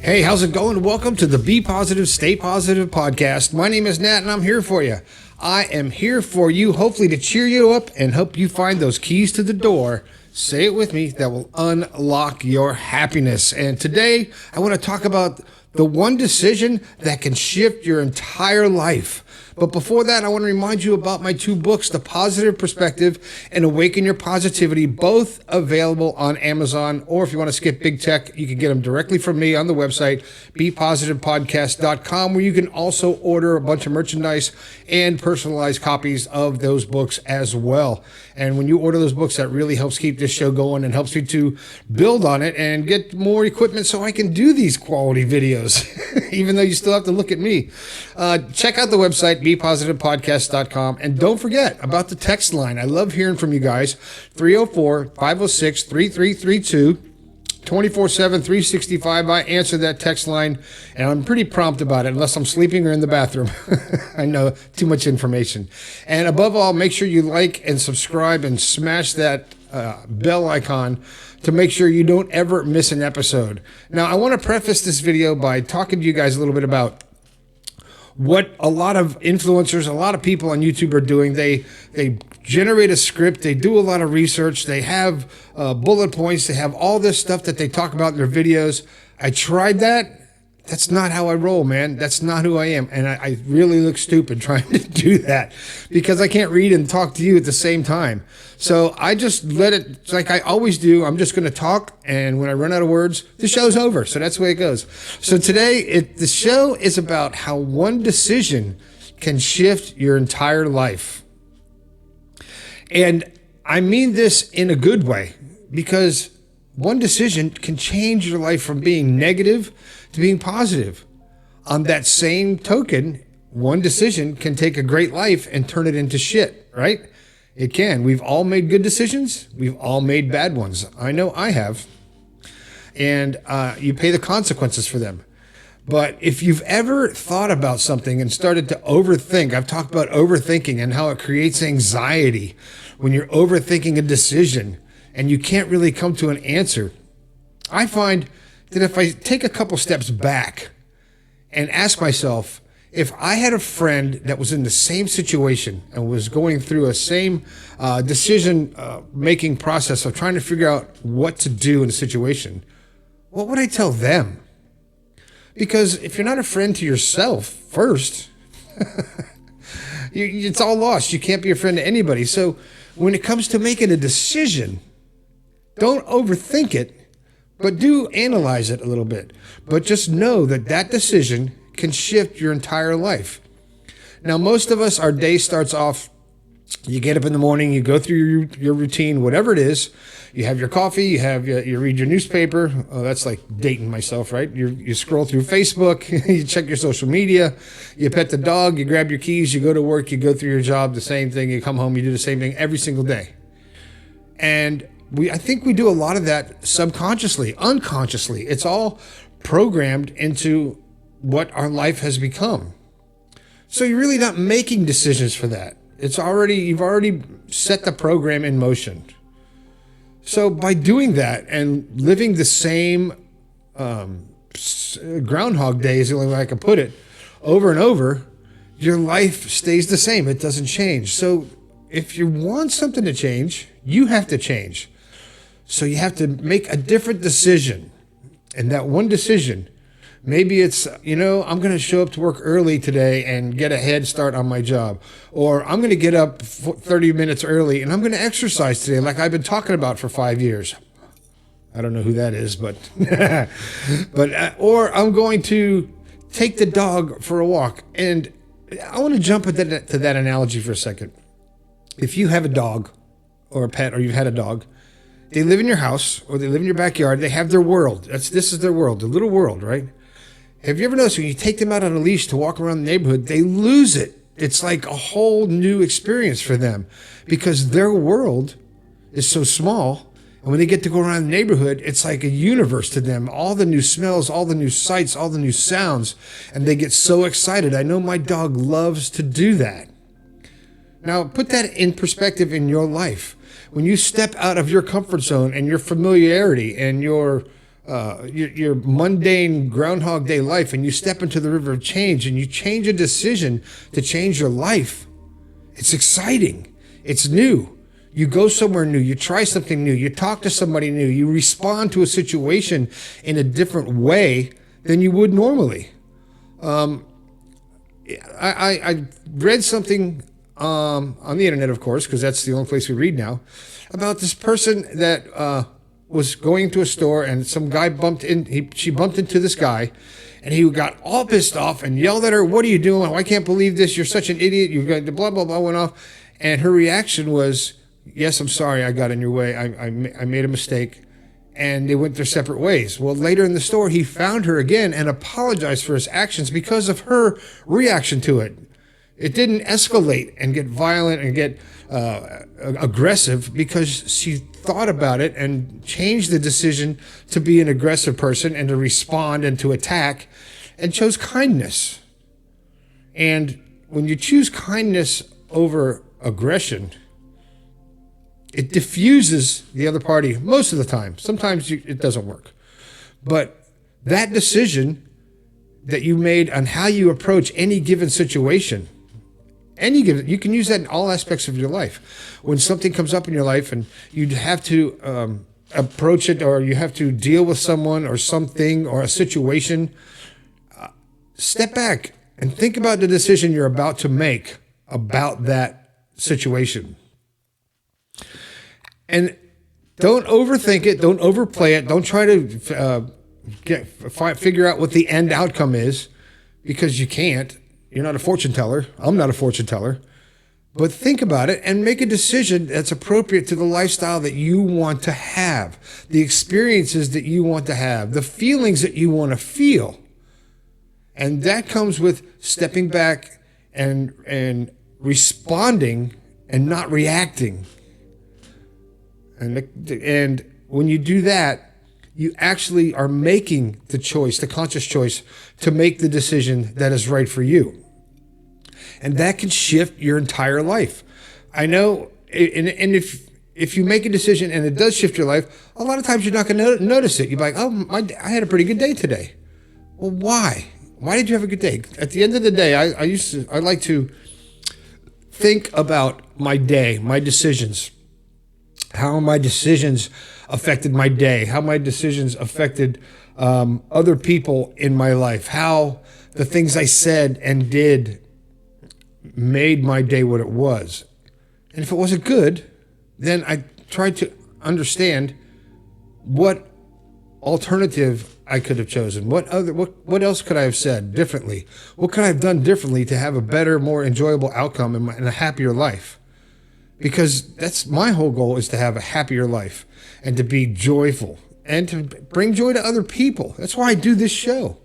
Hey, how's it going? Welcome to the Be Positive, Stay Positive podcast. My name is Nat and I'm here for you. I am here for you, hopefully to cheer you up and help you find those keys to the door. Say it with me, that will unlock your happiness. And today I want to talk about the one decision that can shift your entire life. But before that, I want to remind you about my two books, The Positive Perspective and Awaken Your Positivity, both available on Amazon. Or if you want to skip big tech, you can get them directly from me on the website, bepositivepodcast.com, where you can also order a bunch of merchandise and personalized copies of those books as well. And when you order those books, that really helps keep this show going and helps me to build on it and get more equipment so I can do these quality videos, even though you still have to look at me. Check out the website, bepositivepodcast.com. And don't forget about the text line. I love hearing from you guys. 304-506-3332. 24/7, 365. I answer that text line, and I'm pretty prompt about it, unless I'm sleeping or in the bathroom. I know, too much information. And above all, make sure you like and subscribe and smash that bell icon to make sure you don't ever miss an episode. Now, I want to preface this video by talking to you guys a little bit about what a lot of influencers, a lot of people on YouTube are doing. They generate a script, they do a lot of research, they have bullet points, they have all this stuff that they talk about in their videos. I tried that. That's not how I roll, man. That's not who I am. And I really look stupid trying to do that because I can't read and talk to you at the same time. So I just let it, like I always do. I'm just going to talk. And when I run out of words, the show's over. So that's the way it goes. So today, the show is about how one decision can shift your entire life. And I mean this in a good way, because one decision can change your life from being negative to being positive. On that same token, one decision can take a great life and turn it into shit, right? It can. We've all made good decisions. We've all made bad ones. I know I have. And you pay the consequences for them. But if you've ever thought about something and started to overthink, I've talked about overthinking and how it creates anxiety when you're overthinking a decision and you can't really come to an answer. I find that if I take a couple steps back and ask myself, if I had a friend that was in the same situation and was going through a same decision making process of trying to figure out what to do in a situation, what would I tell them? Because if you're not a friend to yourself first, it's all lost. You can't be a friend to anybody. So when it comes to making a decision, don't overthink it, but do analyze it a little bit. But just know that that decision can shift your entire life. Now, most of us, our day starts off, you get up in the morning, you go through your routine, whatever it is. You have your coffee, you read your newspaper. Oh, that's like dating myself, right? You scroll through Facebook, you check your social media, you pet the dog, you grab your keys, you go to work, you go through your job, the same thing, you come home, you do the same thing every single day. And I think we do a lot of that subconsciously, unconsciously. It's all programmed into what our life has become. So you're really not making decisions for that. You've already set the program in motion. So by doing that and living the same Groundhog Day is the only way I can put it, over and over, your life stays the same. It doesn't change. So if you want something to change, you have to change. So you have to make a different decision. And that one decision, maybe it's, I'm going to show up to work early today and get a head start on my job. Or I'm going to get up 30 minutes early and I'm going to exercise today like I've been talking about for 5 years. I don't know who that is, but, or I'm going to take the dog for a walk. And I want to jump to that analogy for a second. If you have a dog or a pet, or you've had a dog, they live in your house or they live in your backyard. They have their world. This is their world, the little world, right? Have you ever noticed when you take them out on a leash to walk around the neighborhood, they lose it? It's like a whole new experience for them because their world is so small. And when they get to go around the neighborhood, it's like a universe to them. All the new smells, all the new sights, all the new sounds. And they get so excited. I know my dog loves to do that. Now, put that in perspective in your life. When you step out of your comfort zone and your familiarity and your your mundane Groundhog Day life, and you step into the river of change and you change a decision to change your life. It's exciting. It's new. You go somewhere new. You try something new. You talk to somebody new. You respond to a situation in a different way than you would normally. I read something on the internet, of course, because that's the only place we read now, about this person that was going to a store, and some guy she bumped into this guy, and he got all pissed off and yelled at her, "What are you doing? I can't believe this. You're such an idiot. You've got blah, blah, blah," went off. And her reaction was, "Yes, I'm sorry. I got in your way. I made a mistake." And they went their separate ways. Well, later in the store, he found her again and apologized for his actions because of her reaction to it. It didn't escalate and get violent and get aggressive, because she thought about it and changed the decision to be an aggressive person and to respond and to attack, and chose kindness. And when you choose kindness over aggression, it diffuses the other party most of the time. Sometimes it doesn't work. But that decision that you made on how you approach any given situation, you can use that in all aspects of your life. When something comes up in your life and you have to approach it, or you have to deal with someone or something or a situation, step back and think about the decision you're about to make about that situation. And don't overthink it. Don't overplay it. Don't try to figure out what the end outcome is, because you can't. You're not a fortune teller. I'm not a fortune teller. But think about it and make a decision that's appropriate to the lifestyle that you want to have, the experiences that you want to have, the feelings that you want to feel. And that comes with stepping back and responding and not reacting. And when you do that, you actually are making the choice, the conscious choice, to make the decision that is right for you. And that can shift your entire life. I know, and if you make a decision and it does shift your life, a lot of times you're not going to notice it. You're like, "Oh, I had a pretty good day today." Well, why? Why did you have a good day? At the end of the day, I like to think about my day, my decisions. How my decisions affected my day, how my decisions affected other people in my life, how the things I said and did made my day what it was. And if it wasn't good, then I tried to understand what alternative I could have chosen. What else could I have said differently? What could I have done differently to have a better, more enjoyable outcome and a happier life? Because that's my whole goal, is to have a happier life and to be joyful and to bring joy to other people. That's why I do this show.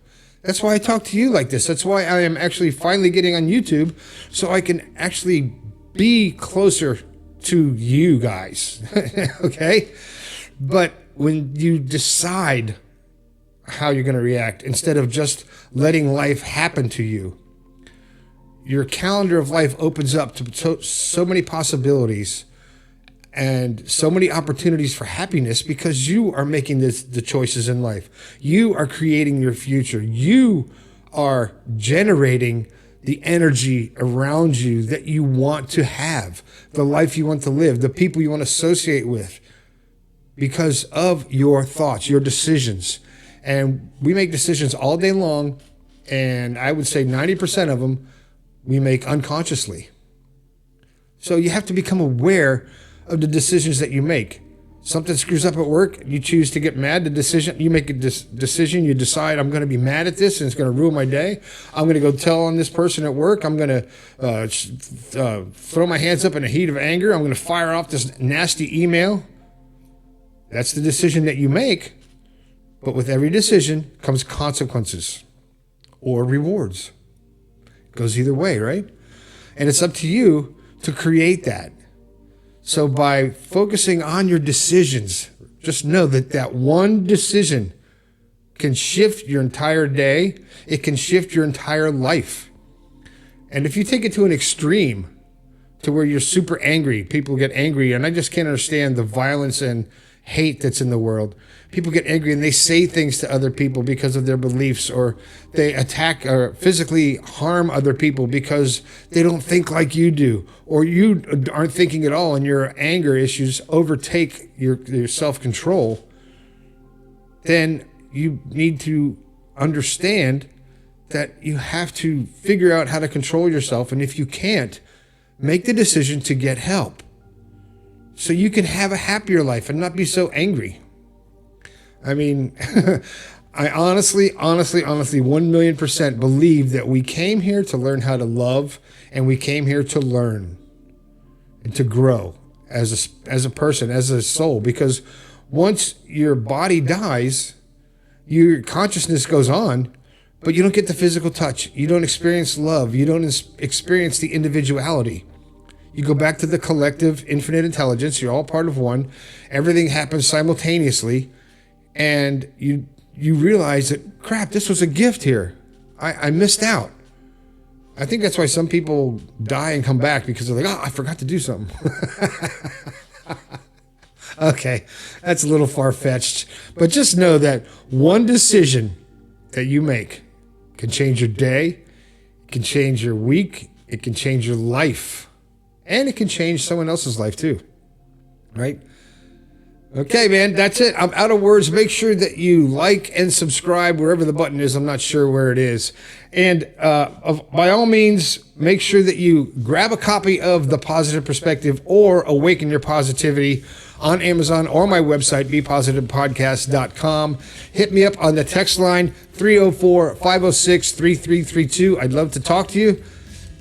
That's why I talk to you like this. That's why I am actually finally getting on YouTube, so I can actually be closer to you guys. Okay? But when you decide how you're going to react, instead of just letting life happen to you, your calendar of life opens up to so many possibilities and so many opportunities for happiness, because you are making the choices in life. You are creating your future. You are generating the energy around you that you want to have, the life you want to live, the people you want to associate with, because of your thoughts, your decisions. And we make decisions all day long, and I would say 90% of them we make unconsciously. So you have to become aware of the decisions that you make. Something screws up at work, you choose to get mad. You make a decision, you decide, I'm going to be mad at this and it's going to ruin my day. I'm going to go tell on this person at work. I'm going to throw my hands up in a heat of anger. I'm going to fire off this nasty email. That's the decision that you make. But with every decision comes consequences or rewards. It goes either way, right? And it's up to you to create that. So by focusing on your decisions, just know that that one decision can shift your entire day. It can shift your entire life. And if you take it to an extreme, to where you're super angry, people get angry, and I just can't understand the violence and hate that's in the world. People get angry and they say things to other people because of their beliefs, or they attack or physically harm other people because they don't think like you do, or you aren't thinking at all and your anger issues overtake your self-control. Then you need to understand that you have to figure out how to control yourself. And if you can't, make the decision to get help so you can have a happier life and not be so angry. I mean, I honestly, 1,000,000% believe that we came here to learn how to love, and we came here to learn and to grow as a person, as a soul, because once your body dies, your consciousness goes on, but you don't get the physical touch. You don't experience love. You don't experience the individuality. You go back to the collective infinite intelligence. You're all part of one. Everything happens simultaneously. And you realize that, crap, this was a gift here. I missed out. I think that's why some people die and come back, because they're like, oh, I forgot to do something. Okay, that's a little far-fetched. But just know that one decision that you make can change your day, it can change your week, it can change your life, and it can change someone else's life too, right? Okay, man, that's it. I'm out of words. Make sure that you like and subscribe wherever the button is. I'm not sure where it is. And by all means, make sure that you grab a copy of The Positive Perspective or Awaken Your Positivity on Amazon or my website, bepositivepodcast.com. Hit me up on the text line, 304-506-3332. I'd love to talk to you.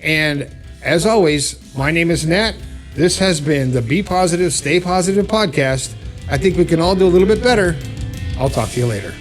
And as always, my name is Nat. This has been the Be Positive, Stay Positive podcast. I think we can all do a little bit better. I'll talk to you later.